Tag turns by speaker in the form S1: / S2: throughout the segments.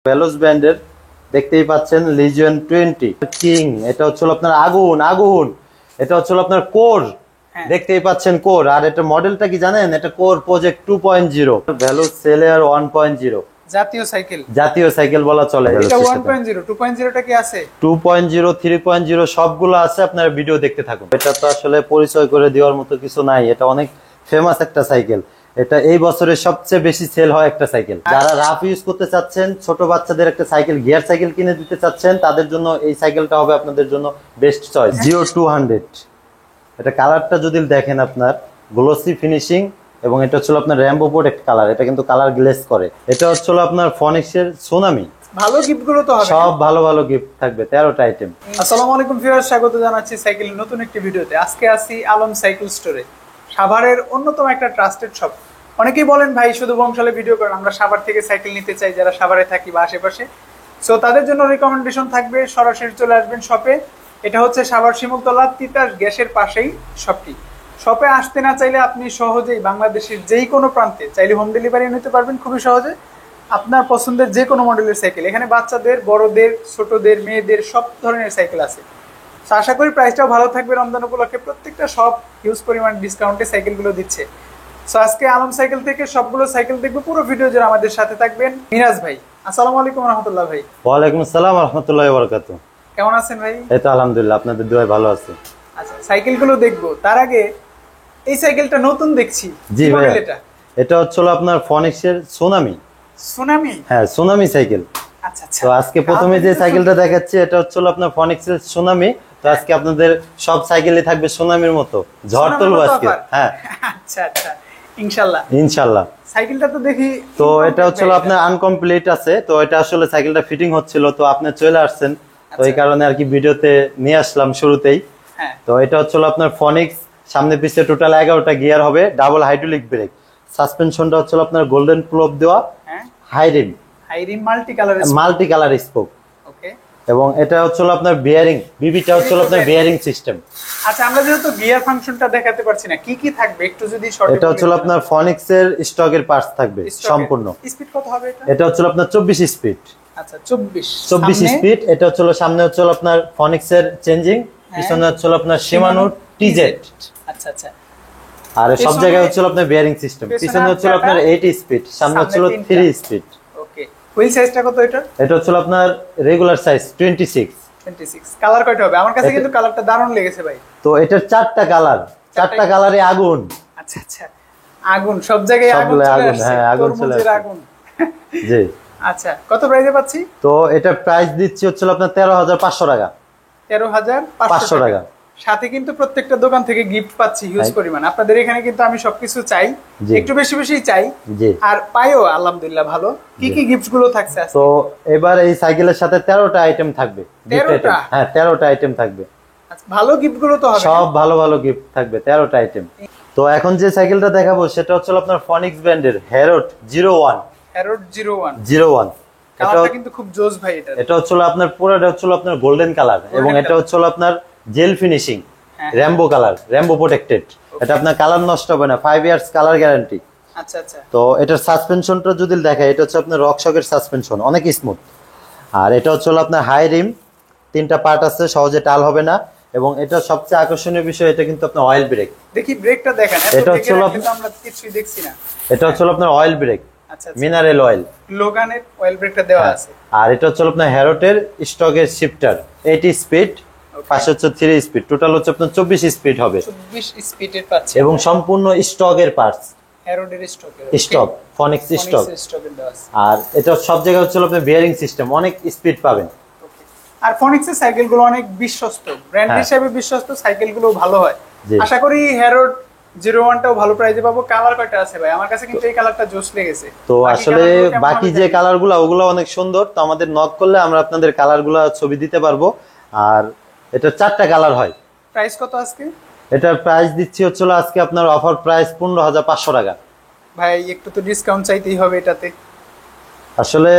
S1: ভেলোস ব্র্যান্ডের দেখতেই পাচ্ছেন লিজিয়ন 20 কিং। এটা হচ্ছে আপনার আগুন আগুন, এটা হচ্ছে আপনার কোর, দেখতেই পাচ্ছেন কোর। আর এটা মডেলটা কি জানেন? এটা কোর প্রজেক্ট 2.0, ভেলোস সেলিয়ার 1.0, জাতীয় সাইকেল বলা চলে।
S2: এটা 1.0 2.0 টা কি আছে?
S1: 2.0 3.0 সবগুলো আছে, আপনারা ভিডিও দেখতে থাকুন। এটা তো আসলে পরিচয় করে দেওয়ার মতো কিছু নাই, এটা অনেক ফেমাস একটা সাইকেল। এটা এই বছরের সবচেয়ে বেশি সেল হয় একটা সাইকেল। যারা রাফ ইউজ করতে চাচ্ছেন, ছোট বাচ্চাদের একটা সাইকেল, গিয়ার সাইকেল কিনে দিতে চাচ্ছেন, তাদের জন্য এই সাইকেলটা হবে আপনাদের জন্য বেস্ট চয়েস। জিও 200, এটা কালারটা যদি দেখেন আপনার গ্লোসি ফিনিশিং, এবং এটা হচ্ছে আপনার র্যাম্বো প্রোটেক্ট কালার। এটা কিন্তু কালার গ্লেজ করে। এটা হচ্ছে আপনার ফনিক্সের সুনামি।
S2: ভালো গিফট গুলো তো হবে,
S1: সব ভালো ভালো গিফট থাকবে, 13টা আইটেম।
S2: আসসালামু আলাইকুম ভিউয়ার্স, স্বাগত জানাচ্ছি সাইকেলের নতুন একটি ভিডিওতে। আজকে আসি আলম সাইকেল স্টোরে, সাভারের অন্যতম একটা ট্রাস্টেড শপ। অনেকেই বলেন ভাই শুধু বংশালে ভিডিও করেন, আমরা সাভার থেকে সাইকেল নিতে চাই যারা সাভারে থাকি বা আশেপাশে। সো তাদের জন্য রিকমেন্ডেশন থাকবে, সরাসরি চলে আসবেন শপে। এটা হচ্ছে সাভার শিমুলতলা তিতাস গ্যাসের পাশেই শপটি। শপে আসতে না চাইলে আপনি সহজেই বাংলাদেশের যেই কোনো প্রান্তে চাইলে হোম ডেলিভারি নিতে পারবেন খুবই সহজে। আপনার পছন্দের যে কোনো মডেলের সাইকেল, এখানে বাচ্চাদের, বড়দের, ছোটদের, মেয়েদের সব ধরনের সাইকেল আছে। তো আশা করি প্রাইসটাও ভালো থাকবে। রমজান উপলক্ষে প্রত্যেকটা সব হিউজ পরিমাণ ডিসকাউন্টে সাইকেলগুলো দিচ্ছে। সো আজকে আলম সাইকেল থেকে সবগুলো সাইকেল দেখবো, পুরো ভিডিও জুড়ে আমাদের সাথে থাকবেন। মিরাজ ভাই, আসসালামু আলাইকুম রহমতুল্লাহ। ভাই
S1: ওয়ালাইকুম আসসালাম রহমতুল্লাহি ওয়া বারাকাতুহু।
S2: কেমন আছেন ভাই?
S1: এই তো আলহামদুলিল্লাহ, আপনাদের দোয়ায় ভালো আছি।
S2: আচ্ছা, সাইকেলগুলো দেখবো তার আগে এই সাইকেলটা নতুন দেখছি।
S1: জি ভাই, এটা হচ্ছে আপনার ফনিক্সের সুনামি।
S2: সুনামি?
S1: হ্যাঁ, সুনামি সাইকেল।
S2: আচ্ছা আচ্ছা।
S1: তো আজকে প্রথমে যে সাইকেলটা দেখাচ্ছি এটা হচ্ছে আপনার ফনিক্সের সুনামি। তো আজকে আপনাদের সব সাইকেলই থাকবে সুনামির মতো, ঝড় তুলবো আজকে। হ্যাঁ
S2: আচ্ছা আচ্ছা, ইনশাআল্লাহ
S1: ইনশাআল্লাহ।
S2: সাইকেলটা তো দেখি,
S1: তো এটা হচ্ছে আপনার আনকমপ্লিট আছে। তো এটা আসলে সাইকেলটা ফিটিং হচ্ছিল, তো আপনি চলে আসছেন, তো এই কারণে আর কি ভিডিওতে নিয়ে আসলাম শুরুতেই। তো এটা হচ্ছে আপনার ফনিক্স, সামনে পিছে টোটাল 11টা গিয়ার হবে, ডাবল হাইড্রোলিক ব্রেক। সাসপেনশনটা হচ্ছে আপনার গোল্ডেন প্লোপ দেওয়া, high rim multi colour spoke. Okay. এবং এটা হচ্ছে আপনার বিয়ারিং, বিবিটা হচ্ছে আপনার বিয়ারিং সিস্টেম।
S2: আচ্ছা, আমরা যেহেতু গিয়ার ফাংশনটা দেখাতে পারছি না, কি কি থাকবে একটু যদি শর্ট।
S1: এটা হচ্ছে আপনার ফনিক্সের স্টকের পার্টস থাকবে সম্পূর্ণ।
S2: স্পিড কত হবে এটা?
S1: এটা হচ্ছে আপনার 24 স্পিড।
S2: আচ্ছা, 24
S1: স্পিড। এটা হচ্ছে সামনে হচ্ছে আপনার ফনিক্সের চেঞ্জিং, পিছনে হচ্ছে আপনার শিমানো টিজেড।
S2: আচ্ছা আচ্ছা।
S1: আর সব জায়গায় হচ্ছে আপনার বিয়ারিং সিস্টেম। পিছনে হচ্ছে আপনার 80 স্পিড, সামনে হচ্ছে 3 স্পিড।
S2: ওকে। হুইল সাইজটা কত এটা?
S1: এটা হচ্ছে আপনার রেগুলার সাইজ 26।
S2: কালার কয়টা হবে? আমার কাছে কিন্তু কালারটা দারুণ লেগেছে ভাই।
S1: তো এটার 4টা কালার, 4টা কালারে আগুন।
S2: আচ্ছা আচ্ছা, আগুন সব জায়গায় আগুন চলে আসছে।
S1: হ্যাঁ, আগুন চলে আসছে।
S2: আগুন।
S1: জি।
S2: আচ্ছা, কত প্রাইসে পাচ্ছি?
S1: তো এটা প্রাইস দিচ্ছি হচ্ছে আপনার 13,500 টাকা।
S2: 13,500 টাকা। সাথে কিন্তু প্রত্যেকটা দোকান থেকে গিফট পাচ্ছি হিউজ পরিমাণ। আপনাদের এখানে কিন্তু আমি সবকিছু চাই, একটু বেশি বেশি চাই, আর পাইও আলহামদুলিল্লাহ ভালো। কি কি গিফট গুলো থাকছে?
S1: তো এবার এই সাইকেলের সাথে 13টা আইটেম থাকবে।
S2: 13টা?
S1: হ্যাঁ, 13টা আইটেম থাকবে।
S2: আচ্ছা, ভালো গিফট গুলো তো হবে,
S1: সব ভালো ভালো গিফট থাকবে, 13টা আইটেম। তো এখন যে সাইকেলটা দেখাবো সেটা হচ্ছে আপনার ফনিক্স ব্র্যান্ডের হ্যারোড 01।
S2: হ্যারোড
S1: 01
S2: কালারটা কিন্তু খুব জোস ভাই।
S1: এটা হচ্ছে আপনার পুরোটা হচ্ছে আপনার গোল্ডেন কালার, এবং এটা হচ্ছে আপনার gel finishing, Rambo colour, Rambo protected. এটা আপনার কালার নষ্ট হবে না, 5 ইয়ার্স কালার গ্যারান্টি।
S2: আচ্ছা আচ্ছা।
S1: তো এটার সাসপেনশনটা যদি দেখায়, এটা হচ্ছে আপনার রকশকের সাসপেনশন, অনেক স্মুথ। আর এটা হচ্ছে আপনার হাই রিম, 3টা পার্ট আছে, সহজে টাল হবে না। এবং এটা সবচেয়ে আকর্ষণীয় বিষয়, এটা কিন্তু আপনার অয়েল ব্রেক।
S2: দেখি ব্রেকটা দেখেন,
S1: এটা হচ্ছে
S2: আমরা কিছুই দেখছি না।
S1: এটা হচ্ছে আপনার অয়েল ব্রেক,
S2: আচ্ছা,
S1: মিনারেল অয়েল।
S2: লোগানের অয়েল ব্রেকটা দেওয়া আছে।
S1: আর এটা হচ্ছে আপনার হ্যারোটের স্টকের শিফটার, 80 স্পিড, পাশে হচ্ছে 3 স্পিড, টোটাল হচ্ছে আপনার 24 স্পিড হবে।
S2: 24 স্পিডের পাচ্ছে,
S1: এবং সম্পূর্ণ স্টকের পার্টস,
S2: হ্যারোডের স্টকের
S1: স্টক, ফনিক্স স্টকের দেওয়া আছে। আর এটা সব জায়গায় হচ্ছে আপনার বিয়ারিং সিস্টেম, অনেক স্পিড পাবেন।
S2: আর ফনিক্সের সাইকেলগুলো অনেক বিশ্বস্ত, ব্র্যান্ড হিসেবে বিশ্বস্ত, সাইকেলগুলো ভালো হয়। আশা করি হ্যারোড 01টাও ভালো প্রাইসে পাবো। কালার কয়টা আছে ভাই? আমার কাছে কিন্তু এই কালারটা জোস লেগেছে।
S1: তো আসলে বাকি যে কালারগুলো ওগুলো অনেক সুন্দর, তো আমাদের নক করলে আমরা আপনাদের কালারগুলো ছবি দিতে পারবো। আর এটা 4টা কালার হয়।
S2: প্রাইস কত আজকে?
S1: এটার প্রাইস দিচ্ছি হচ্ছে আজকে আপনার অফার প্রাইস 15,500 টাকা।
S2: ভাই একটু তো ডিসকাউন্ট চাইতেই হবে এটাতে।
S1: আসলে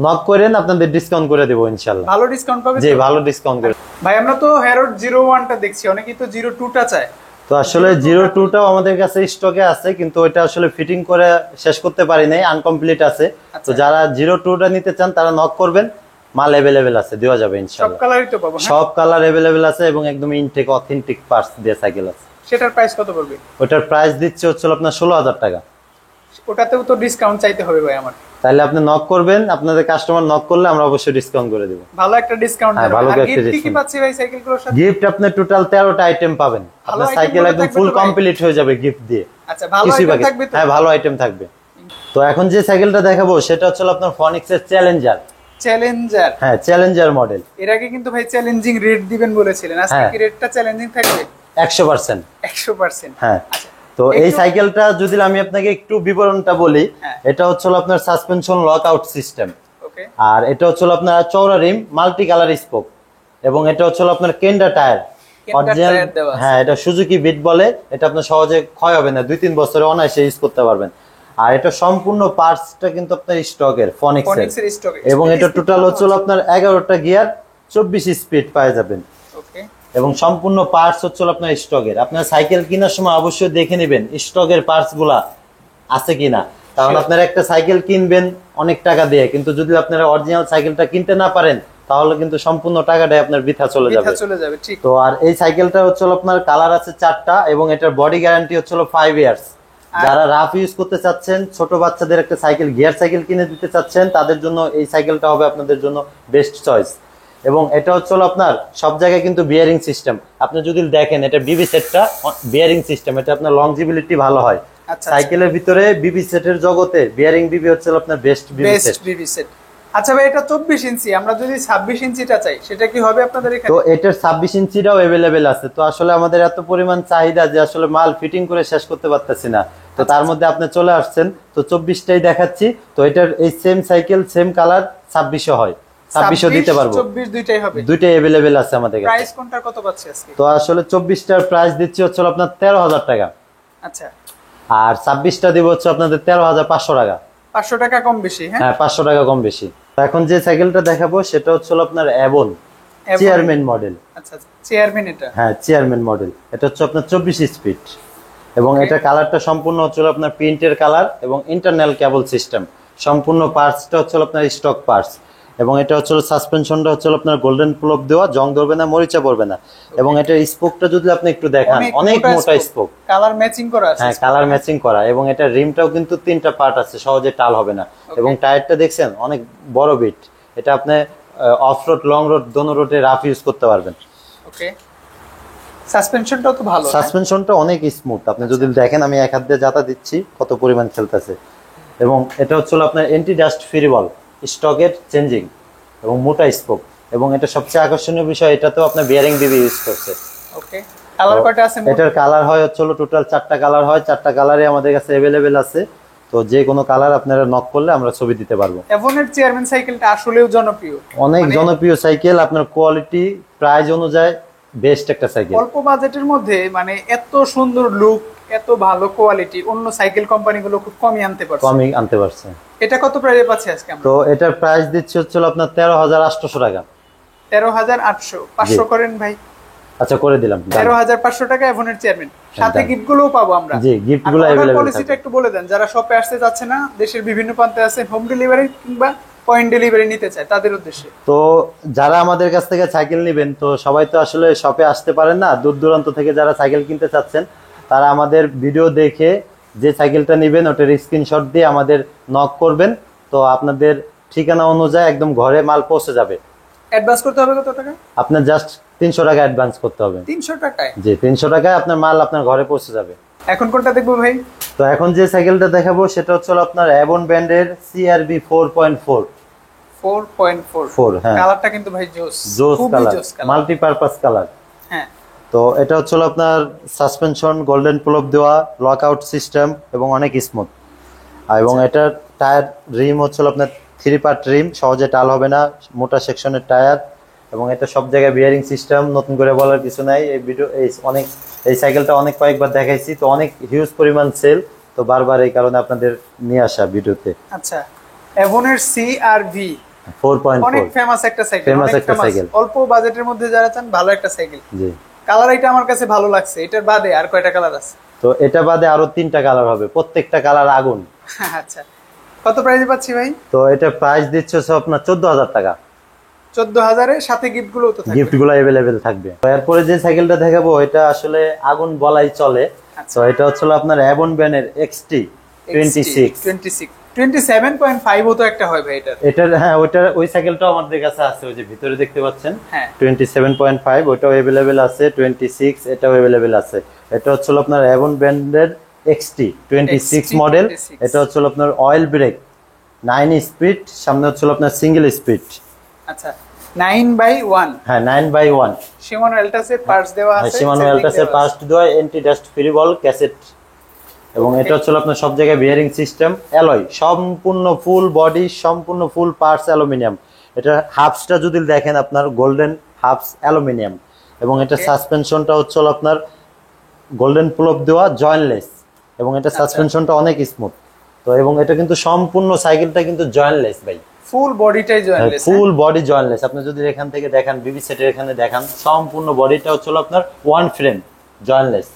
S1: নক করেন, আপনাদের ডিসকাউন্ট করে দেব ইনশাআল্লাহ।
S2: ভালো ডিসকাউন্ট পাবে?
S1: জি, ভালো ডিসকাউন্ট করে।
S2: ভাই আমরা তো হ্যারোড 01টা দেখছি, অনেকেই তো 02টা চায়।
S1: তো আসলে 02টাও আমাদের কাছে স্টকে আছে, কিন্তু ওইটা আসলে ফিটিং করে শেষ করতে পারি নাই, আনকমপ্লিট আছে। তো যারা 02টা নিতে চান তারা নক করবেন, মাল अवेलेबल আছে, দেওয়া যাবে
S2: সব
S1: ইনশাআল্লাহ।
S2: কালারই তো পাবো, হ্যাঁ?
S1: সব কালার अवेलेबल আছে এবং একদম ইনটেক অথেন্টিক পার্টস দিয়ে সাইকেল আছে।
S2: সেটার প্রাইস কত পড়বে?
S1: ওটার প্রাইস দিচ্ছে হচ্ছে আপনার 16000 টাকা।
S2: ওটাতেও তো ডিসকাউন্ট চাইতে হবে ভাই আমার।
S1: তাহলে আপনি নক করবেন, আপনাদের কাস্টমার নক করলে আমরা অবশ্যই ডিসকাউন্ট করে দেব।
S2: ভালো একটা ডিসকাউন্ট
S1: হ্যাঁ,
S2: দেবেন।
S1: ভালো
S2: আর
S1: একটা
S2: গিফট কি
S1: discount।
S2: পাচ্ছি ভাই সাইকেলগুলোর সাথে?
S1: গিফট আপনি টোটাল 13টা আইটেম পাবেন।
S2: ভালো
S1: আপনার
S2: item
S1: সাইকেল
S2: গুলো
S1: একদম
S2: থাকবে
S1: ফুল
S2: তো ভাই?
S1: কমপ্লিট হয়ে যাবে গিফট দিয়ে।
S2: আচ্ছা, ভালো
S1: কিছুই
S2: আইটেম
S1: বাকি
S2: থাকবে তো?
S1: হ্যাঁ, ভালো আইটেম থাকবে। তো এখন যে সাইকেলটা দেখাবো সেটা হচ্ছে আপনার ফনিক্সের চ্যালেঞ্জার।
S2: চ্যালেঞ্জার।
S1: হ্যাঁ, চ্যালেঞ্জার মডেল।
S2: এর আগে কিন্তু ভাই চ্যালেঞ্জিং রেট দিবেন বলেছিলেন, আজকে
S1: হ্যাঁ।
S2: কি রেটটা চ্যালেঞ্জিং থাকবে?
S1: 100%।
S2: 100%।
S1: হ্যাঁ।
S2: আচ্ছা,
S1: তো এই সাইকেলটা যদি আমি আপনাকে একটু বিবরণটা বলি,
S2: হ্যাঁ।
S1: এটা হচ্ছে আপনার সাসপেনশন লক আউট সিস্টেম,
S2: ওকে।
S1: আর এটা হচ্ছে আপনার চওড়া রিম, মাল্টি কালার স্পোক, এবং এটা হচ্ছে আপনার কেন্ডা টায়ার
S2: কেন্ডা
S1: অরিজিনাল।
S2: টায়ার দেওয়া আছে।
S1: হ্যাঁ, এটা সুজুকি বিট বলে। এটা আপনার সহজে ক্ষয় হবে না, 2-3 বছরে অনায়াসে ইউজ করতে পারবেন। আর এটা সম্পূর্ণ পার্টসটা কিন্তু আপনার স্টকের ফনিক্সের,
S2: ফনিক্সের স্টকে।
S1: এবং এটা টোটাল হচ্ছে আপনার 11টা গিয়ার, 24 স্পিড পাওয়া যাবেন।
S2: ওকে।
S1: এবং সম্পূর্ণ পার্টস হচ্ছে আপনার স্টকের। আপনার সাইকেল কেনার সময় অবশ্যই দেখে নেবেন স্টকের পার্টস গুলা আছে কিনা, কারণ আপনারা একটা সাইকেল কিনবেন অনেক টাকা দিয়ে, কিন্তু যদি আপনারা অরিজিনাল সাইকেলটা কিনতে না পারেন তাহলে কিন্তু সম্পূর্ণ টাকাটাই আপনার বৃথা চলে যাবে।
S2: বৃথা চলে যাবে, ঠিক।
S1: তো আর এই সাইকেলটা হচ্ছে আপনার কালার আছে 4টা, এবং এটার বডি গ্যারান্টি হচ্ছে 5 ইয়ার্স। যারা রাফ ইউজ করতে চাচ্ছেন, ছোট বাচ্চাদের একটা সাইকেল, গিয়ার সাইকেল কিনে দিতে চাচ্ছেন, তাদের জন্য এই সাইকেলটা হবে আপনাদের জন্য বেস্ট চয়েস। এবং এটা হচ্ছে আপনার সব জায়গায় কিন্তু বিয়ারিং সিস্টেম। আপনি যদি দেখেন এটা বিবি সেটটা বিয়ারিং সিস্টেম, এটা আপনার লংজিবিলিটি ভালো হয়।
S2: আচ্ছা,
S1: সাইকেলের ভিতরে বিবি সেটের জগতে বিয়ারিং বিবি হচ্ছে আপনার বেস্ট বিবি
S2: বেস্ট
S1: সেট।
S2: বিবি সেট। আচ্ছা ভাই, এটা 24 ইঞ্চি, আমরা যদি 26 ইঞ্চিটা চাই সেটা কি হবে আপনাদের এখানে?
S1: তো এটার 26 ইঞ্চিটাও अवेलेबल আছে। তো আসলে আমাদের এত পরিমাণ চাহিদা যে আসলে মাল ফিটিং করে শেষ করতে পারতেছি না। তো তার মধ্যে আপনি চলে আসছেন, তো 24টাই দেখাচ্ছি। তো এটার এই সেম সাইকেল, সেম কালার, 2600 হয়, 2600 দিতে পারবো।
S2: 24 দুইটাই হবে?
S1: দুইটাই अवेलेबल আছে আমাদের কাছে।
S2: প্রাইস কোনটার কত পাচ্ছি আজকে?
S1: তো আসলে 24টার প্রাইস দিচ্ছি হচ্ছে আপনার 13000 টাকা,
S2: আচ্ছা।
S1: আর 26টা দিব হচ্ছে আপনাদের 13500 টাকা।
S2: 500 টাকা কম বেশি, হ্যাঁ?
S1: হ্যাঁ, 500 টাকা কম বেশি। তো এখন যে সাইকেলটা দেখাবো সেটা হচ্ছে আপনার অ্যাবন চেয়ারম্যান মডেল।
S2: আচ্ছা, চেয়ারম্যান এটা?
S1: হ্যাঁ, চেয়ারম্যান মডেল। এটা হচ্ছে আপনার 24 স্পিড, এবং এটা কালারটা সম্পূর্ণ হচ্ছে আপনার প্রিন্টের কালার এবং ইন্টারনাল কেবল সিস্টেম। সম্পূর্ণ পার্টসটা হচ্ছে আপনার স্টক পার্টস, এবং এটা হচ্ছে সাসপেনশনটা হচ্ছে আপনার গোল্ডেন প্লপ দেওয়া, জং ধরবে না, মরিচা পড়বে না। এবং এটার স্পোকটা যদি আপনি একটু দেখান, অনেক মোটা স্পোক,
S2: কালার ম্যাচিং করা আছে।
S1: হ্যাঁ, কালার ম্যাচিং করা, এবং এটা রিমটাও কিন্তু 3টা পার্ট আছে, সহজে টাল হবে না। এবং টায়ারটা দেখছেন অনেক বড় বিট, এটা আপনি অফ রোড, লং রোড, দোনো রোডে রাফ ইউজ করতে পারবেন।
S2: ওকে। সাসপেনশনটাও তো ভালো,
S1: সাসপেনশনটা অনেক স্মুথ। আপনি যদি দেখেন, আমি এক হাত দিয়ে যাতা দিচ্ছি, কত পরিমাণ খেলতেছে। এবং এটা হচ্ছে আপনার এন্টি ডাস্ট ফ্রি বল, স্টকের চেঞ্জিং, এবং মোটা স্পোক। এবং এটা সবচেয়ে আকর্ষণীয় বিষয়, এটাতেও আপনার বিয়ারিং বিবি ইউজ করছে।
S2: ওকে। কালার কয়টা আছে?
S1: এটার কালার হয় হচ্ছে টোটাল 4টা কালার হয়, 4টা কালারে আমাদের কাছে अवेलेबल আছে। তো যে কোনো কালার আপনারা নক করলে আমরা ছবি দিতে পারবো।
S2: এভনের চেয়ারম্যান সাইকেলটা আসলেও জনপ্রিয়,
S1: অনেক জনপ্রিয় সাইকেল। আপনার কোয়ালিটি প্রাইস অনুযায়ী বেস্ট একটা সাইকেল।
S2: অল্প বাজেটের মধ্যে মানে এত সুন্দর লুক, এত ভালো কোয়ালিটি অন্য সাইকেল কোম্পানিগুলো খুব কমই আনতে পারছে। এটা কত প্রাইসে পাচ্ছি আজকে আমরা?
S1: তো এটার প্রাইস দিচ্ছে হচ্ছে আপনার 13800 টাকা।
S2: 13800? 500 করেন ভাই।
S1: আচ্ছা, করে দিলাম।
S2: 13500 টাকা এভনের চেয়ারম্যান, সাথে গিফট গুলোও পাবো আমরা।
S1: জি, গিফট গুলো अवेलेबल
S2: পলিসিটা একটু বলে দেন, যারা শপে আসতে যাচ্ছে না, দেশের বিভিন্ন প্রান্তে আছে, হোম ডেলিভারি কিংবা পয়েন্ট ডেলিভারি নিতে চায়, তাদের উদ্দেশ্যে।
S1: তো যারা আমাদের কাছ থেকে সাইকেল নেবেন, তো সবাই তো আসলে শপে আসতে পারেন না, দূর দূরান্ত থেকে যারা সাইকেল কিনতে চাচ্ছেন, তারা আমাদের ভিডিও দেখে যে সাইকেলটা নেবেন ওটার স্ক্রিনশট দিয়ে আমাদের নক করবেন। তো আপনাদের ঠিকানা অনুযায়ী একদম ঘরে মাল পৌঁছে যাবে।
S2: অ্যাডভান্স করতে হবে কত টাকা?
S1: আপনার জাস্ট 300 টাকা অ্যাডভান্স করতে হবে।
S2: 300 টাকায়?
S1: জি, 300 টাকায় আপনার মাল আপনার ঘরে পৌঁছে যাবে।
S2: এখন কোনটা দেখবো ভাই?
S1: তো এখন যে সাইকেলটা দেখাবো সেটা হচ্ছে আপনার অ্যাবন ব্র্যান্ডের CRB 4.4।
S2: 4.4?
S1: হ্যাঁ,
S2: কালারটা কিন্তু ভাই জোস
S1: কালার, মাল্টিপারপাস কালার।
S2: হ্যাঁ।
S1: তো এটা হচ্ছে আপনার সাসপেনশন গোল্ডেন প্লপ দেওয়া, লক আউট সিস্টেম, এবং অনেক স্মুথ। এবং এটার টায়ার রিম হচ্ছে আপনার 3 পার্ট রিম, সহজে টাল হবে না, মোটা সেকশনের টায়ার। এবং এটা সব জায়গায় বিয়ারিং সিস্টেম, নতুন করে বলার কিছু নাই। এই সাইকেলটা অনেক কয়েকবার দেখাইছি, তো অনেক হিউজ পরিমাণ সেল, তো বারবার এই কারণে আপনাদের নিয়ে আসা ভিডিওতে।
S2: আচ্ছা, এভনের CRV
S1: 4.4
S2: অনেক ফেমাস একটা সাইকেল,
S1: ফেমাস একটা সাইকেল।
S2: অল্প বাজেটের মধ্যে যারা চান ভালো একটা সাইকেল।
S1: জি।
S2: কালার এটা আমার কাছে ভালো লাগছে। এটার বাদে আর কয়টা কালার আছে?
S1: তো এটা বাদে আরো 3টা কালার হবে, প্রত্যেকটা কালার আগুন।
S2: আচ্ছা, কত প্রাইসে পাচ্ছি ভাই?
S1: তো এটা প্রাইস দিচ্ছে হচ্ছে আপনার 14,000 টাকা।
S2: 14,000 এর সাথে গিফট গুলো তো থাকবে?
S1: গিফট গুলো अवेलेबल থাকবে। তো এরপরে যে সাইকেলটা দেখাবো এটা আসলে আগুন বলাই চলে। তো এটা হচ্ছে আপনার অ্যাবন ব্র্যান্ডের XT 26
S2: 27.5 তো একটা হয় ভাই এটা।
S1: এটার হ্যাঁ ওই সাইকেলটাও আমাদের কাছে আছে, ওই যে ভিতরে দেখতে পাচ্ছেন।
S2: হ্যাঁ
S1: 27.5 ওটাও अवेलेबल আছে, 26 এটাও अवेलेबल আছে। এটা হচ্ছে আপনার অ্যাবন ব্র্যান্ডের XT 26 মডেল। এটা হচ্ছে আপনার অয়েল ব্রেক 9 স্পিড, সামনে হচ্ছে আপনার সিঙ্গেল স্পিড।
S2: আচ্ছা 9/1।
S1: হ্যাঁ 9/1
S2: শিমানো এলটাসের পার্টস দেওয়া আছে,
S1: শিমানো এলটাসের পার্টস দেওয়া, অ্যান্টি ডাস্ট ফ্রি বল ক্যাসেট। এবং এটা হচ্ছে আপনার সব জায়গায় বিয়ারিং সিস্টেম অ্যালয়, সম্পূর্ণ ফুল বডি, সম্পূর্ণ ফুল পার্টস অ্যালুমিনিয়াম। এটা হাফসটা যদি দেখেন আপনার গোল্ডেন হাফস অ্যালুমিনিয়াম। এবং এটা সাসপেনশনটা হচ্ছে আপনার গোল্ডেন প্লপ দেওয়া জয়েন্টলেস, এবং এটা সাসপেনশনটা অনেক স্মুথ। তো এবং এটা কিন্তু সম্পূর্ণ সাইকেলটা কিন্তু জয়েন্টলেস ভাই,
S2: ফুল বডিটাই জয়েন্টলেস।
S1: Full body jointless. আপনি যদি এখান থেকে দেখেন, বিবি সেটের এখানে দেখেন, সম্পূর্ণ বডিটা হচ্ছে আপনার ওয়ান ফ্রেম জয়েন্টলেস।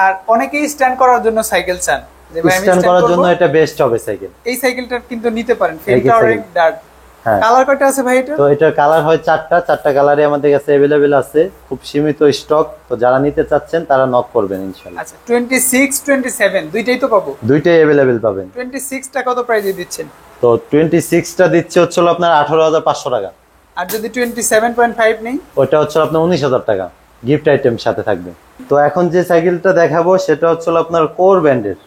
S2: আর অনেকেই স্ট্যান্ড করার জন্য সাইকেল চান, যে ভাই আমি
S1: স্ট্যান্ড করার জন্য এটা বেস্ট হবে সাইকেল।
S2: এই সাইকেলটা কিন্তু নিতে পারেন, ফ্রেমটা অনেক ডার্ক।
S1: হ্যাঁ
S2: কালার কয়টা আছে ভাই এটা?
S1: তো এটার কালার হয় চারটা কালারে আমাদের কাছে अवेलेबल আছে, খুব সীমিত স্টক। তো যারা নিতে চাচ্ছেন তারা নক করবেন ইনশাআল্লাহ।
S2: আচ্ছা 26 27 দুইটাই তো পাবো?
S1: দুইটাই अवेलेबल পাবেন।
S2: 26 টা কত প্রাইসে দিচ্ছেন?
S1: তো 26 টা দিচ্ছে হচ্ছে আপনার 18,500 টাকা।
S2: আর যদি 27.5 নেই?
S1: ওটা হচ্ছে আপনার 19,000 টাকা, গিফট আইটেম সাথে থাকবে। তো এখন যে সাইকেলটা দেখাবো সেটা হচ্ছে আপনার কোর ব্র্যান্ডের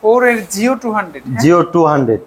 S2: কোর এর জিও 200।
S1: জিও 200।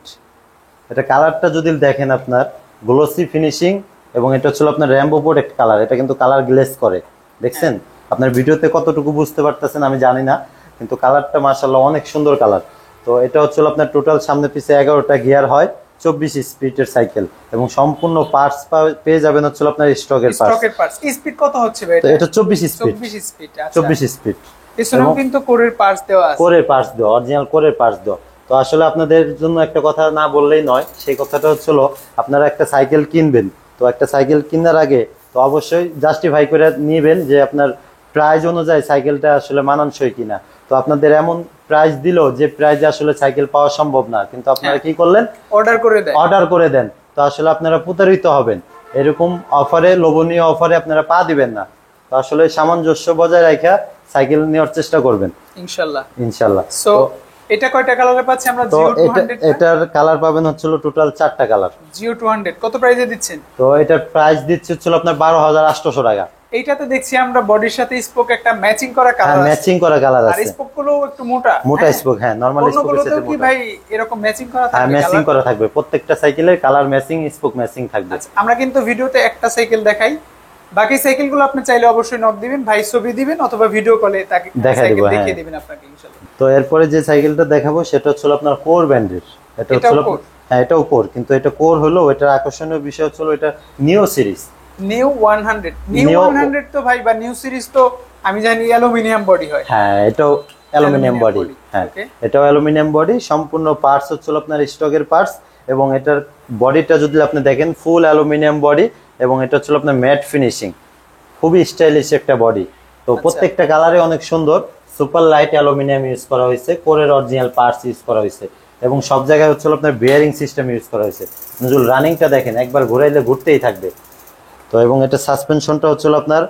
S1: এটা কালারটা যদি দেখেন আপনার গ্লোসি ফিনিশিং, এবং এটা হচ্ছে আপনার র্যাম্বো প্রোটেক্ট কালার। এটা কিন্তু কালার গ্লেজ করে, দেখছেন? আপনার ভিডিওতে কতটুকু বুঝতে পারতেছেন আমি জানি না, কিন্তু কালারটা মাশাআল্লাহ অনেক সুন্দর কালার। তো এটা হচ্ছে আপনার টোটাল সামনে পিছে 11টা গিয়ার হয়, 24 স্পিডের সাইকেল, এবং সম্পূর্ণ পার্টস পেয়ে যাবেন হচ্ছে আপনার স্টকের
S2: পার্টস। স্পিড কত হচ্ছে ভাই
S1: তো
S2: এটা?
S1: এটা 24 স্পিড।
S2: 24 স্পিড। আচ্ছা
S1: 24 স্পিড।
S2: এছাড়াও কিন্তু কোরের পার্টস দেওয়া আছে,
S1: কোরের পার্টস দেওয়া, অরিজিনাল কোরের পার্টস দেওয়া। তো আসলে আপনাদের জন্য একটা কথা না বললেই নয়, সেই কথাটা হচ্ছিল আপনারা একটা সাইকেল কিনবেন, তো একটা সাইকেল কেনার আগে তো অবশ্যই জাস্টিফাই করে নিবেন যে আপনার প্রাইস অনুযায়ী সাইকেলটা আসলে মানানসই কিনা। তো আপনাদের এমন প্রাইস দিল যে প্রাইসে আসলে সাইকেল পাওয়া সম্ভব না, কিন্তু আপনারা কি করলেন? অর্ডার করে দেন। তো আসলে আপনারা প্রতারিত হবেন, এরকম অফারে, লোভনীয় অফারে আপনারা পা দিবেন না। তো আসলে সামঞ্জস্য বজায় রাখা সাইকেল নেওয়ার চেষ্টা করবেন ইনশাআল্লাহ।
S2: সো এটা কয়টা কালারে পাচ্ছি আমরা?
S1: তো
S2: জিও 200
S1: এটার কালার পাবেন হচ্ছিল টোটাল 4টা কালার।
S2: জিও 200 কত প্রাইসে দিচ্ছেন?
S1: তো এটার প্রাইস দিচ্ছে হচ্ছিল আপনার 12,800 টাকা।
S2: এইটাতে দেখছি আমরা বডির সাথে স্পোক একটা ম্যাচিং করা কালার আছে।
S1: ম্যাচিং করা কালার আছে।
S2: আর স্পোক গুলো একটু মোটা
S1: স্পোক। হ্যাঁ নরমাল স্পোকের সাথে
S2: মোটা। কি ভাই এরকম ম্যাচিং করা থাকবে?
S1: হ্যাঁ ম্যাচিং করা থাকবে, প্রত্যেকটা সাইকেলের কালার ম্যাচিং, স্পোক ম্যাচিং থাকবে।
S2: আচ্ছা আমরা কিন্তু ভিডিওতে একটা সাইকেল দেখাই, বাকি সাইকেলগুলো আপনি চাইলে অবশ্যই নক দিবেন, ভাই ছবি দিবেন অথবা ভিডিও কলে তাকে সাইকেল দেখিয়ে দিবেন আপনাকে ইনশাআল্লাহ।
S1: তো এরপরে যে সাইকেলটা দেখাবো সেটা হচ্ছে আপনার কোর ব্র্যান্ডের। এটা হচ্ছে হ্যাঁ এটাও কোর, কিন্তু এটা কোর হলো, এটার আকর্ষণীয় বিষয় হচ্ছে এটা নিও সিরিজ।
S2: নিউ 100 নিউ 100 তো ভাই, বা নিউ সিরিজ তো আমি জানি অ্যালুমিনিয়াম বডি হয়।
S1: হ্যাঁ এটাও অ্যালুমিনিয়াম বডি। হ্যাঁ এটাও অ্যালুমিনিয়াম বডি, সম্পূর্ণ পার্টস হচ্ছে আপনার স্টকের পার্টস। এবং এটার বডিটা যদি আপনি দেখেন ফুল অ্যালুমিনিয়াম বডি, এবং এটা হচ্ছে আপনার ম্যাট ফিনিশিং, খুবই স্টাইলিশ একটা বডি। তো প্রত্যেকটা কালারে অনেক সুন্দর, সুপার লাইট অ্যালুমিনিয়াম ইউজ করা হয়েছে, কোরের অরিজিনাল পার্টস ইউজ করা হয়েছে, এবং সব জায়গায় হচ্ছে আপনার বিয়ারিং সিস্টেম ইউজ করা হয়েছে। যদি রানিংটা দেখেন একবার ঘুরাইলে ঘুরতেই থাকবে। তো এবং এটা সাসপেনশনটা হচ্ছে আপনার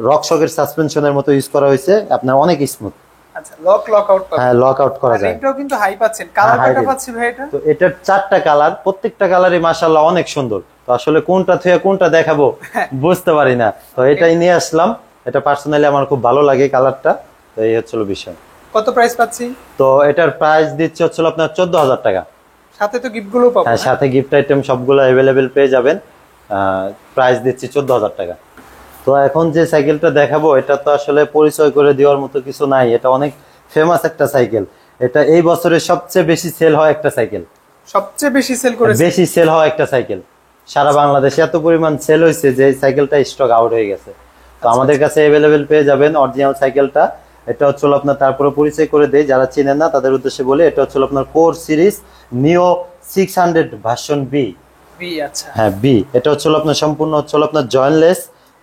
S1: রকশকের সাসপেনশনের মতো ইউজ করা হয়েছে, আপনার অনেক স্মুথ।
S2: আচ্ছা লক আউট পাবেন।
S1: হ্যাঁ লক আউট করা যায়।
S2: এটাও কিন্তু হাই পাচ্ছেন, কালার কয়টা পাচ্ছি ভাই এটা?
S1: তো এটার 4টা কালার, প্রত্যেকটা কালারই মাশাআল্লাহ অনেক সুন্দর। তো আসলে কোনটা থেকে কোনটা দেখাবো বুঝতে পারি না, তো এটাই নিয়ে আসলাম। এটা পার্সোনালি আমার খুব ভালো লাগে কালারটা। তো এই হচ্ছিল বিষয়।
S2: কত প্রাইস পাচ্ছি?
S1: তো এটার প্রাইস দিচ্ছে হচ্ছে আপনার 14,000 টাকা।
S2: সাথে তো গিফটগুলো পাবো?
S1: হ্যাঁ সাথে গিফট আইটেম সবগুলো अवेलेबल পেয়ে যাবেন। প্রাইস দিচ্ছি 14,000 টাকা। তো এখন যে সাইকেলটা দেখাবো এটা তো আসলে পরিচয় করে দেওয়ার মতো কিছু নাই, এটা অনেক ফেমাস একটা সাইকেল। এটা এই বছরের সবচেয়ে বেশি সেল হয় একটা সাইকেল,
S2: সবচেয়ে বেশি সেল করেছে,
S1: বেশি সেল হয় একটা সাইকেল সারা বাংলাদেশে। এত পরিমাণ সেল হয়েছে যে সাইকেলটা স্টক আউট হয়ে গেছে। তো আমাদের কাছে अवेलेबल পেয়ে যাবেন অরিজিনাল সাইকেলটা। এটা হচ্ছে আপনার, তারপরে পরিচয় করে দেই যারা চিনেন না তাদের উদ্দেশ্যে বলে, এটা হচ্ছে আপনার কোর সিরিজ নিও 600 ভার্সন বি।
S2: আচ্ছা
S1: হ্যাঁ বি। এটা হচ্ছে আপনার সম্পূর্ণ হচ্ছে আপনার জয়েন্টলেস,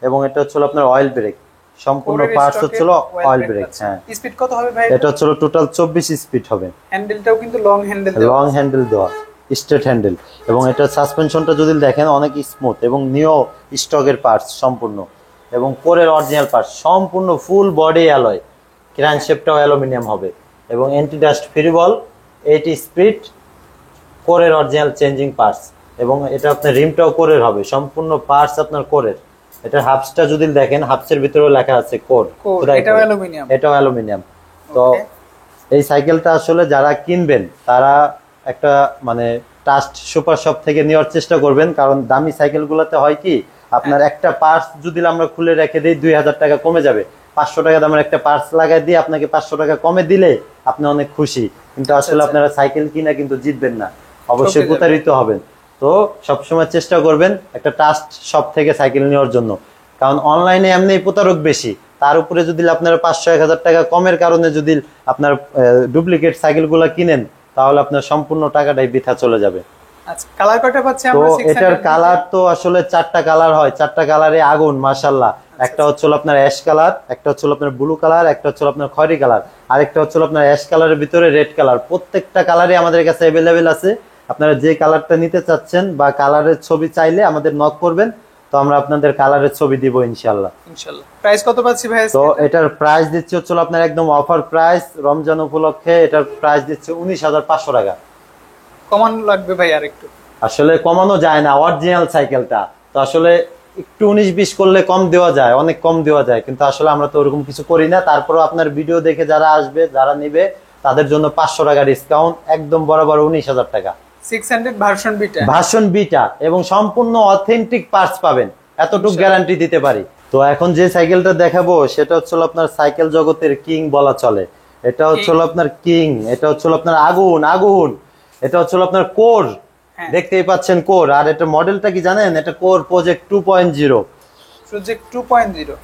S1: এবং এটা হচ্ছে আপনার অয়েল ব্রেক সম্পূর্ণ পার্টস হচ্ছিল অয়েল ব্রেক। হ্যাঁ,
S2: স্পিড কত হবে ভাই?
S1: এটা হচ্ছিল টোটাল 24 স্পিড হবে।
S2: হ্যান্ডেলটাও কিন্তু লং হ্যান্ডেল দেওয়া,
S1: লং হ্যান্ডেল দেওয়া, স্ট্রেট হ্যান্ডেল, এবং এটা সাসপেনশনটা যদি দেখেন অনেক স্মুথ এবং নিউ স্টকের পার্টস সম্পূর্ণ, এবং কোরের অরিজিনাল পার্টস সম্পূর্ণ ফুল বডি অ্যালয়, ক্র্যাঙ্কশ্যাফটটাও অ্যালুমিনিয়াম হবে, এবং অ্যান্টি ডাস্ট ফ্রি বল, 80 স্পিড, কোরের অরিজিনাল চেঞ্জিং পার্টস, এবং এটা আপনার রিমটাও কোরের হবে, সম্পূর্ণ পার্টস আপনার কোরের। এটা হাফসটা যদি দেখেন, হাফসের ভিতরেও লেখা আছে কোর,
S2: এটাও অ্যালুমিনিয়াম,
S1: এটাও অ্যালুমিনিয়াম। তো এই সাইকেলটা আসলে যারা কিনবেন তারা একটা মানে ট্রাস্ট সুপার শপ থেকে নেওয়ার চেষ্টা করবেন, কারণ দামি সাইকেলগুলোতে হয় কি আপনার একটা পার্টস যদি আমরা খুলে রেখে দিই 2000 টাকা কমে যাবে, 500 টাকা দামের একটা পার্টস লাগাই দিয়ে আপনাকে 500 টাকা কমে দিলে আপনি অনেক খুশি, কিন্তু আসলে আপনারা সাইকেল কিনা কিন্তু জিতবেন না, অবশ্যই প্রতারিত হবেন। তো সবসময় চেষ্টা করবেন একটা ট্রাস্ট শপ থেকে সাইকেল নেওয়ার জন্য, কারণ অনলাইনে এমনি প্রতারক বেশি, তার উপরে যদি আপনারা 500-1000 টাকা কমের কারণে যদি আপনার ডুপ্লিকেট সাইকেলগুলো কিনেন, তাহলে আপনার সম্পূর্ণ টাকাটাই বৃথা চলে যাবে।
S2: আচ্ছা, কালার কয়টা পাচ্ছি
S1: তো
S2: আমরা?
S1: এটার কালার তো আসলে 4টা কালার হয়, 4টা কালারে আগুন মাশাআল্লাহ। একটা হচ্ছে আপনার অ্যাশ কালার, একটা হচ্ছে আপনার ব্লু কালার, একটা হচ্ছে আপনার খয়েরি কালার, আর একটা হচ্ছে আপনার অ্যাশ কালারের ভিতরে রেড কালার। প্রত্যেকটা কালারই আমাদের কাছে अवेलेबल আছে। আপনারা যে কালারটা নিতে চাচ্ছেন বা কালারের ছবি চাইলে আমাদের নক করবেন, তো আমরা আপনাদের কালারের ছবি দিব ইনশাআল্লাহ।
S2: প্রাইস কত পাচ্ছি ভাই?
S1: তো এটার প্রাইস দিচ্ছি হচ্ছে আপনার একদম অফার প্রাইস, রমজান উপলক্ষে এটার প্রাইস দিচ্ছি 19,500 টাকা।
S2: কমানো লাগবে ভাই আর একটু?
S1: আসলে কমানো যায় না, অরিজিনাল সাইকেলটা তো আসলে একটু 19-20 করলে কম দেওয়া যায়, অনেক কম দেওয়া যায়, কিন্তু আসলে আমরা তো ওরকম কিছু করি না। তারপরও আপনার ভিডিও দেখে যারা আসবে, যারা নিবে, তাদের জন্য 500 টাকা ডিসকাউন্ট, একদম বরাবর 19,000 টাকা।
S2: 600 ভার্সন বিটা,
S1: ভার্সন বিটা, এবং সম্পূর্ণ অথেন্টিক পার্টস পাবেন, এতটুকু গ্যারান্টি দিতে পারি। তো এখন যে সাইকেলটা দেখাবো সেটা হচ্ছে আপনার সাইকেল জগতের কিং বলা চলে। এটা হচ্ছে আপনার কিং, এটা হচ্ছে আপনার আগুন আগুন, এটা হচ্ছে আপনার কোর, দেখতেই পাচ্ছেন কোর। আর এটা মডেলটা কি জানেন? এটা কোর প্রজেক্ট 2.0।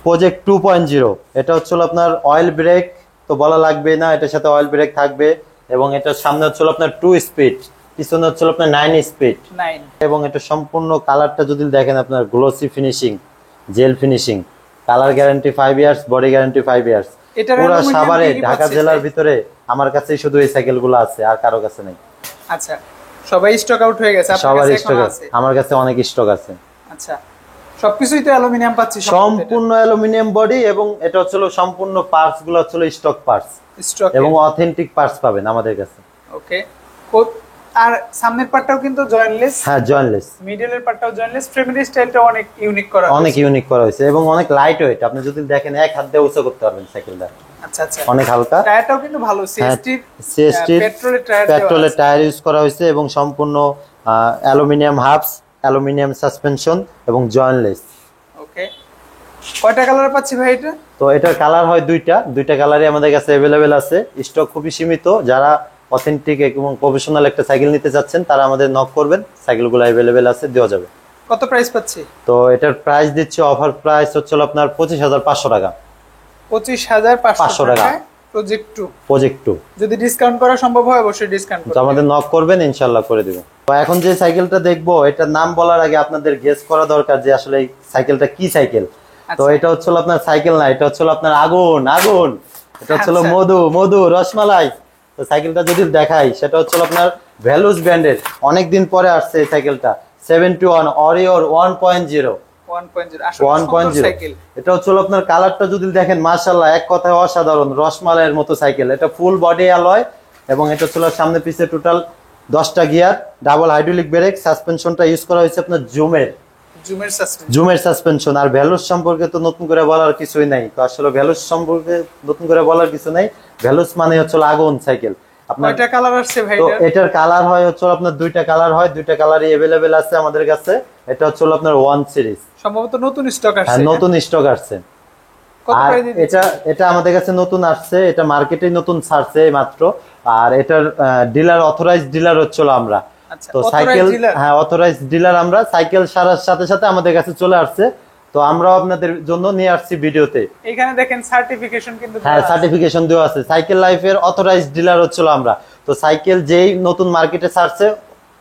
S1: প্রজেক্ট 2.0 এটা হচ্ছে আপনার অয়েল ব্রেক তো বলা লাগবে না, এটার সাথে অয়েল ব্রেক থাকবে, এবং এটার সামনে হচ্ছে আপনার 2 স্পিড, পিছনে হচ্ছে আপনার 9 স্পিড, এবং এটা সম্পূর্ণ কালারটা যদি দেখেন আপনার glossy finishing, gel finishing, colour guarantee 5 years, body guarantee 5 years. পুরো সাভারে ঢাকা জেলার ভিতরে আমার কাছেই শুধু এই সাইকেলগুলো আছে, আর কারো কাছে নেই।
S2: আচ্ছা, সবাই স্টক আউট হয়ে গেছে?
S1: সবার স্টক আছে, আমার কাছে অনেক স্টক আছে।
S2: আচ্ছা, সবকিছুই তো অ্যালুমিনিয়াম পাচ্ছি?
S1: সম্পূর্ণ অ্যালুমিনিয়াম বডি, এবং এটা হচ্ছে সম্পূর্ণ পার্টস গুলো হচ্ছে স্টক পার্টস, এবং অথেন্টিক পার্টস পাবেন আমাদের কাছে।
S2: ওকে, আর সামনের পার্টটাও কিন্তু জয়েন্টলেস?
S1: হ্যাঁ, জয়েন্টলেস।
S2: মিডলের পার্টটাও জয়েন্টলেস। ফ্রেমের স্টাইলটা অনেক ইউনিক করা হয়েছে,
S1: অনেক ইউনিক করা হয়েছে, এবং অনেক লাইট ওয়েট। আপনি যদি দেখেন এক হাত দিয়ে উঁচু করতে পারবেন সাইকেলটা।
S2: আচ্ছা আচ্ছা,
S1: অনেক হালকা।
S2: টায়ারটাও কিন্তু ভালো, সিএসটি
S1: পেট্রোলের টায়ার ইউজ করা হয়েছে, এবং সম্পূর্ণ অ্যালুমিনিয়াম হাবস, অ্যালুমিনিয়াম সাসপেনশন, এবং জয়েন্টলেস।
S2: ওকে, কয়টা কালার পাচ্ছি ভাই এটা?
S1: তো এটার কালার হয় দুইটা কালারই আমাদের কাছে अवेलेबल আছে। স্টক খুবই সীমিত, যারা অথেন্টিক এবং প্রফেশনাল একটা সাইকেল নিতে চাচ্ছেন তারা আমাদের নক করবেন, সাইকেলগুলো अवेलेबल আছে, দেওয়া যাবে।
S2: কত প্রাইস পাচ্ছি?
S1: তো এটার প্রাইস দিচ্ছে অফার প্রাইস হচ্ছে আপনার 25,500 টাকা।
S2: 25,500 টাকা প্রজেক্ট 2। যদি ডিসকাউন্ট করা সম্ভব হয় অবশ্যই ডিসকাউন্ট করবেন,
S1: তো আমাদের নক করবেন, ইনশাআল্লাহ করে দিব। তো এখন যে সাইকেলটা দেখবো, এটার নাম বলার আগে আপনাদের গেস করা দরকার যে আসলে এই সাইকেলটা কি সাইকেল। তো এটা হচ্ছে আপনার সাইকেল না, এটা হচ্ছে আপনার আগুন আগুন, এটা হচ্ছে মধু মধু রসমালাই। তো সাইকেলটা যদি দেখাই, সেটা হচ্ছে আপনার ভ্যালুস ব্র্যান্ডের, অনেকদিন পরে আসছে এই সাইকেলটা, 71 অরিওর 1.0। এটা হচ্ছে আপনার কালারটা যদি দেখেন, মাশাআল্লাহ, এক কথায় অসাধারণ, রসমালাইয়ের মতো সাইকেল। এটা ফুল বডি অ্যালয়, এবং এটা হচ্ছে সামনে পিছে টোটাল 10টা গিয়ার, ডাবল হাইড্রোলিক ব্রেক, সাসপেনশনটা ইউজ করা হয়েছে আপনার জুমের সাসপেনশন। আর ভ্যালুস সম্পর্কে তো নতুন করে বলার কিছুই নাই, তো আসলে ভ্যালুস সম্পর্কে নতুন করে বলার কিছু নাই। ভ্যালুস মানে হচ্ছে আগুন সাইকেল।
S2: কয়টা কালার আসছে ভাই?
S1: তো এটার কালার হয় হচ্ছে আপনার দুইটা কালার হয়, দুইটা কালারই अवेलेबल আছে আমাদের কাছে। এটা হচ্ছে আপনার 1 সিরিজ,
S2: সম্ভবত নতুন স্টক আসছে।
S1: হ্যাঁ, নতুন স্টক আসছে। আর এটা আমাদের কাছে নতুন আসছে, এটা মার্কেটে নতুন ছাড়ছে মাত্র। আর এটার ডিলার, অথরাইজড ডিলার হচ্ছে আমরা। তো সাইকেল, হ্যাঁ, অথরাইজড ডিলার আমরা। সাইকেল সারার সাথে সাথে আমাদের কাছে চলে আসছে, তো আমরাও আপনাদের জন্য নিয়ে আসছি ভিডিওতে।
S2: এখানে দেখেন সার্টিফিকেশন কিন্তু,
S1: হ্যাঁ, সার্টিফিকেশন দেওয়া আছে। সাইকেল লাইফের অথরাইজড ডিলার হচ্ছিল আমরা। তো সাইকেল যেই নতুন মার্কেটে ছাড়ছে,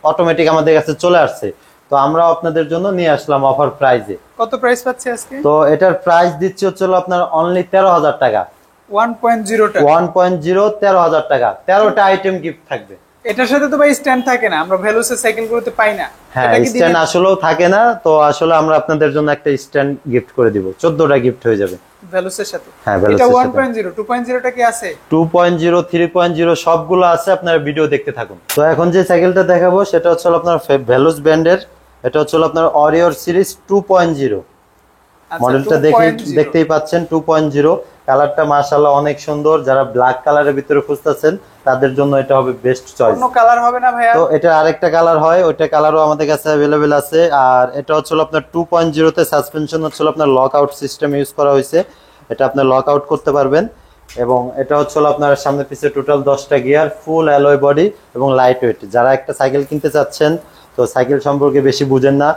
S1: অটোমেটিক আমাদের কাছে চলে আসছে। তো আমরা আপনাদের জন্য নিয়ে আসলাম অফার প্রাইজে।
S2: কত প্রাইস পাচ্ছে আজকে?
S1: তো এটার প্রাইস দিচ্ছি হচ্ছে আপনার অনলি 13,000 টাকা।
S2: 1.0 টা
S1: 1.0 13,000 টাকা, 13টা আইটেম গিফট থাকবে।
S2: এটার সাথে তো ভাই স্ট্যান্ড থাকে না, আমরা ভ্যালুসের সাইকেলগুলোতে পাই না।
S1: হ্যাঁ,
S2: এটা কি
S1: স্ট্যান্ড আসলেও থাকে না, তো আসলে আমরা আপনাদের জন্য একটা স্ট্যান্ড গিফট করে দিব, 14টা গিফট হয়ে যাবে
S2: ভ্যালুসের সাথে।
S1: হ্যাঁ,
S2: এটা
S1: ভ্যালুসের সাথে।
S2: 1.0 2.0 টা কি আছে?
S1: 2.0 3.0 সবগুলো আছে, আপনারা ভিডিও দেখতে থাকুন। তো এখন যে সাইকেলটা দেখাবো সেটা হচ্ছে আপনার ভ্যালুস ব্র্যান্ডের, এটা হচ্ছে আপনার অরিওর সিরিজ 2.0
S2: আচ্ছা,
S1: মডেলটা
S2: 2.0
S1: দেখতেই পাচ্ছেন 2.0। কালারটা মাশাআল্লাহ অনেক সুন্দর, যারা ব্ল্যাক কালারের ভিতরে খুঁজতেছেন তাদের জন্য এটা হবে বেস্ট চয়েস।
S2: অন্য কালার হবে না ভাইয়া?
S1: তো এটা আরেকটা কালার হয়, ওইটা কালারও আমাদের কাছে अवेलेबल আছে। আর এটা হচ্ছে আপনার 2.0 তে সাসপেনশন হচ্ছে আপনার লক আউট সিস্টেম ইউজ করা হয়েছে, এটা আপনি লক আউট করতে পারবেন। এবং এটা হচ্ছে আপনার সামনে পিছে টোটাল 10টা গিয়ার, ফুল অ্যালয় বডি এবং লাইট ওয়েট। যারা একটা সাইকেল কিনতে চাচ্ছেন, তো সাইকেল সম্পর্কে বেশি বুঝেন না,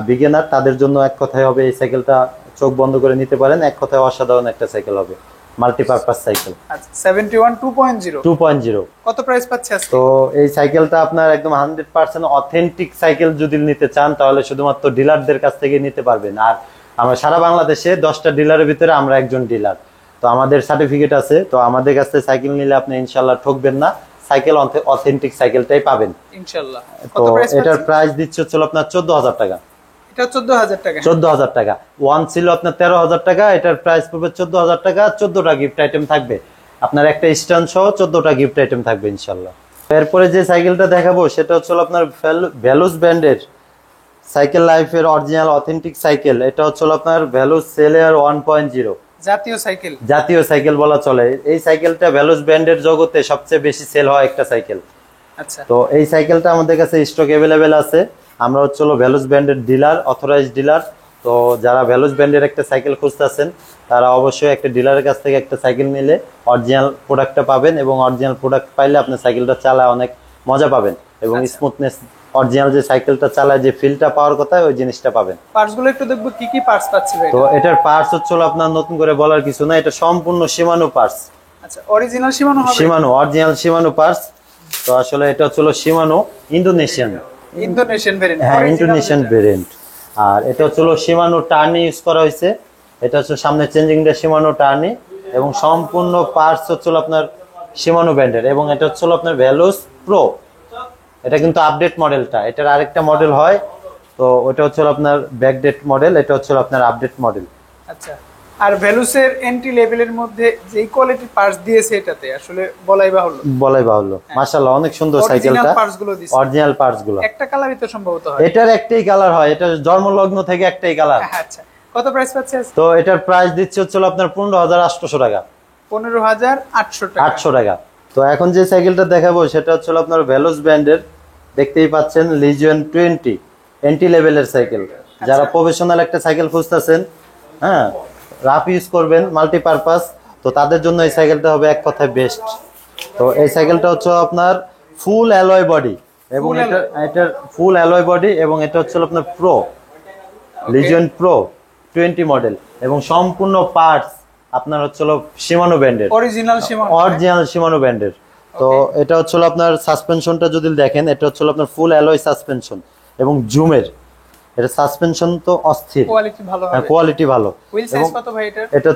S1: বিগিনার, তাদের জন্য এক কথায় হবে এই সাইকেলটা চোখ বন্ধ করে নিতে পারেন। এক কথায় অসাধারণ একটা সাইকেল হবে, মাল্টিপারপাস সাইকেল।
S2: আচ্ছা 71 2.0
S1: 2.0
S2: কত প্রাইস পাচ্ছে আজকে?
S1: তো এই সাইকেলটা আপনার একদম 100% অথেন্টিক সাইকেল যদি নিতে চান তাহলে শুধুমাত্র ডিলারদের কাছ থেকে নিতে পারবেন। আর আমরা সারা বাংলাদেশে 10টা ডিলারের ভিতরে আমরা একজন ডিলার, তো আমাদের সার্টিফিকেট আছে। তো আমাদের কাছ থেকে সাইকেল নিলে আপনি ইনশাল্লাহ ঠকবেন না, সাইকেল অথেন্টিক সাইকেলটাই পাবেন
S2: ইনশাআল্লাহ।
S1: তো
S2: কত প্রাইস
S1: এটার
S2: পাচ্ছে?
S1: প্রাইস দিচ্ছে হচ্ছে আপনার 14,000 টাকা।
S2: এটা 14,000 টাকা।
S1: 14,000 টাকা, ওয়ান ছিল আপনার 13,000 টাকা, এটার প্রাইস পড়বে 14,000 টাকা। 14টা গিফট আইটেম থাকবে, আপনার একটা স্ট্যান্ড সহ 14টা গিফট আইটেম থাকবে ইনশাল্লাহ। এরপরে যে সাইকেলটা দেখাবো সেটা হচ্ছে আপনার ভ্যালুস ব্র্যান্ডের সাইকেল লাইফের অরিজিনাল অথেন্টিক সাইকেল। এটা হচ্ছে আপনার ভ্যালুস সেলিয়ার 1.0
S2: জাতীয় সাইকেল।
S1: জাতীয় সাইকেল বলা চলে। এই সাইকেলটা ভ্যালুস ব্র্যান্ডের জগতে সবচেয়ে বেশি সেল হয় একটা সাইকেল।
S2: আচ্ছা,
S1: তো এই সাইকেলটা আমাদের কাছে স্টক অ্যাভেলেবেল আছে। আমরা হচ্ছে ভ্যালুস ব্র্যান্ডের ডিলার, অথরাইজড ডিলার। তো যারা ভ্যালুস ব্র্যান্ডের একটা সাইকেল খুঁজতেছেন তারা অবশ্যই একটা ডিলারের কাছ থেকে একটা সাইকেল নিলে অরিজিনাল প্রোডাক্টটা পাবেন, এবং অরিজিনাল প্রোডাক্ট পাইলে আপনি সাইকেলটা চালায় অনেক মজা পাবেন, এবং স্মুথনেস, অরিজিনাল যে সাইকেলটা চালায় যে ফিলটা পাওয়ার কথা ওই জিনিসটা পাবেন।
S2: পার্টস গুলো একটু দেখবো কি কি পার্টস পাচ্ছি ভাই?
S1: তো এটার পার্টস হচ্ছে আপনার নতুন করে বলার কিছু না, এটা সম্পূর্ণ শিমানো পার্টস।
S2: আচ্ছা, অরিজিনাল শিমানো হবে?
S1: শিমানো, অরিজিনাল শিমানো পার্টস। তো আসলে এটা হচ্ছে শিমানো ইন্দোনেশিয়ান
S2: ভেরিয়েন্ট।
S1: হ্যাঁ, ইন্দোনেশিয়ান ভেরিয়েন্ট। আর এটা হচ্ছে শিমানো টার্নি ইউজ করা হয়েছে, এটা হচ্ছে সামনে চেঞ্জিং দা শিমানো টার্নি, এবং সম্পূর্ণ পার্টস হচ্ছে আপনার শিমানো ব্র্যান্ডের। এবং এটা হচ্ছে আপনার ভ্যালুস প্রো, এটা কিন্তু আপডেট মডেলটা। এটার আরেকটা মডেল হয়, তো ওটা হচ্ছে আপনার ব্যাকডেট মডেল, এটা হচ্ছে আপনার আপডেট মডেল।
S2: আচ্ছা, আর ভ্যালুসের এন্ট্রি লেভেলের মধ্যে যেই কোয়ালিটির পার্টস দিয়েছে এটাতে আসলে বলাই বাহুল্য। মাশাআল্লাহ অনেক সুন্দর সাইকেলটা, অরিজিনাল পার্টস গুলো। একটা কালারই তো সম্ভবত হয়।
S1: এটার একটাই কালার হয়, এটা জন্মলগ্ন থেকে একটাই কালার।
S2: আচ্ছা, কত প্রাইস পাচ্ছে?
S1: তো এটার প্রাইস দিচ্ছে হচ্ছে আপনার 15,800 টাকা।
S2: 15,800 টাকা।
S1: 800 টাকা। তো এখন যে সাইকেলটা দেখাবো সেটা হচ্ছে আপনার ভ্যালুস ব্র্যান্ডের, দেখতেই পাচ্ছেন লিজিয়ন 20 এন্ট্রি লেভেলের সাইকেল। যারা প্রফেশনাল একটা সাইকেল খুঁজতেছেন, হ্যাঁ, রাফ ইউজ করবেন, মাল্টিপারপাস, তো তাদের জন্য এই সাইকেলটা হবে এক কথায় বেস্ট। তো এই সাইকেলটা হচ্ছে আপনার ফুল অ্যালয় বডি, এবং এটার ফুল অ্যালয় বডি, এবং এটা হচ্ছে আপনার প্রো লিজিয়ন প্রো 20 মডেল, এবং সম্পূর্ণ পার্টস আপনার হচ্ছে শিমানো ব্র্যান্ডের, অরিজিনাল শিমানো ব্র্যান্ডের। তো এটা হচ্ছে আপনার সাসপেনশনটা যদি দেখেন, এটা হচ্ছে আপনার ফুল অ্যালয় সাসপেনশন এবং জুমের। এটা সাসপেনশন তো অস্থির, কোয়ালিটি ভালো।
S2: হুইল সাইজ কত ভাই এটার?
S1: এটা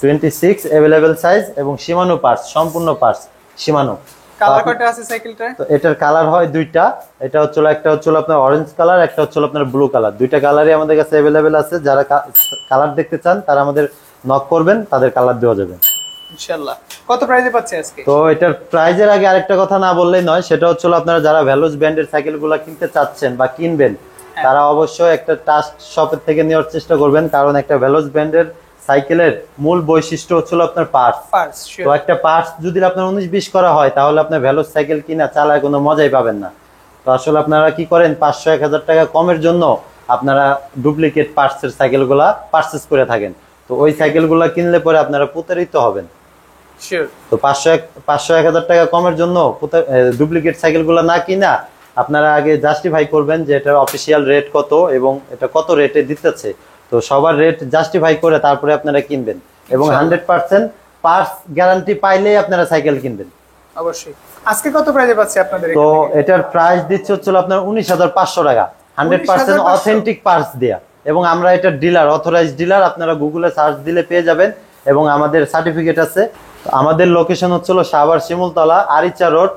S1: 26 अवेलेबल সাইজ, এবং শিমানো পার্টস, সম্পূর্ণ পার্টস শিমানো।
S2: কালার কয়টা আছে সাইকেলটা?
S1: তো এটার কালার হয় দুইটা, এটা হচ্ছে একটা হচ্ছে আপনার অরেঞ্জ কালার, একটা হচ্ছে আপনার ব্লু কালার। দুইটা কালারই আমাদের কাছে अवेलेबल আছে। যারা কালার দেখতে চান তারা আমাদের নক করবেন, তাদের কালার দেওয়া যাবে
S2: ইনশাআল্লাহ। কত প্রাইসে পাচ্ছে আজকে?
S1: তো এটার প্রাইজের আগে আরেকটা কথা না বললেই নয়, সেটা হচ্ছে আপনারা যারা ভ্যালুস ব্র্যান্ডের সাইকেলগুলো কিনতে চাচ্ছেন বা কিনবেন, তারা অবশ্যই একটা ট্রাস্ট শপের থেকে নেওয়ার চেষ্টা করবেন, কারণ একটা ভ্যালুস ব্র্যান্ডের সাইকেলের মূল বৈশিষ্ট্য হচ্ছে আপনার পার্টস। তো একটা পার্টস যদি আপনার 19-20 করা হয় তাহলে আপনার ভ্যালুস সাইকেল কিনা চালায় কোনো মজাই পাবেন না। তো আসলে আপনারা কি করেন, 500-1000 টাকা কমের জন্য আপনারা ডুপ্লিকেট পার্টসের সাইকেলগুলা পারচেজ করে থাকেন। তো ওই সাইকেলগুলা কিনলে পরে আপনারা প্রতারিত হবেন। তো 500-1000 টাকা কমের জন্য ডুপ্লিকেট সাইকেলগুলো না কিনা আপনারা আগে জাস্টিফাই করবেন যে এটার অফিসিয়াল রেট কত এবং এটা কত রেটে দিতেছে। তো সবার রেট জাস্টিফাই করে তারপরে আপনারা কিনবেন, এবং 100% পার্টস গ্যারান্টি পাইলেই আপনারা সাইকেল কিনবেন
S2: অবশ্যই। আজকে কত প্রাইজে পাচ্ছি আপনাদের
S1: তো
S2: এখান থেকে?
S1: এটার প্রাইস দিচ্ছে হচ্ছে আপনার 19,500 টাকা, 100%
S2: 19,500
S1: অথেন্টিক পার্টস দেয়া। এবং আমরা এটা ডিলার, অথরাইজড ডিলার, আপনারা গুগলে সার্চ দিলে পেয়ে যাবেন এবং আমাদের সার্টিফিকেট আছে। তো আমাদের লোকেশন হচ্ছে Savar Shimultala Aricha road,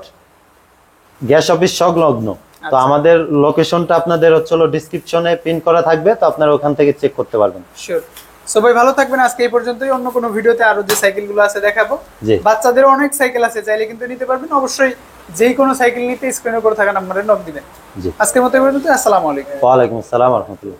S1: gas office সংলগ্ন। তো আমাদের লোকেশনটা আপনাদের হচ্ছে ডিসক্রিপশনে পিন করা থাকবে, তো আপনারা ওখান থেকে চেক করতে পারবেন।
S2: শিওর। সো ভাই ভালো থাকবেন, আজকে এই পর্যন্তই। অন্য কোনো ভিডিওতে আরো যে সাইকেলগুলো আছে দেখাবো।
S1: জি।
S2: বাচ্চাদের অনেক সাইকেল আছে, চাইলে কিন্তু নিতে পারবেন। অবশ্যই যেই কোনো সাইকেল নিতে স্ক্রিনে করে থাকা নাম্বারে নক দিবেন।
S1: জি।
S2: আজকের মতো এই পর্যন্ত। আসসালামু আলাইকুম।
S1: ওয়ালাইকুম আসসালাম ওয়া রাহমাতুল্লাহ।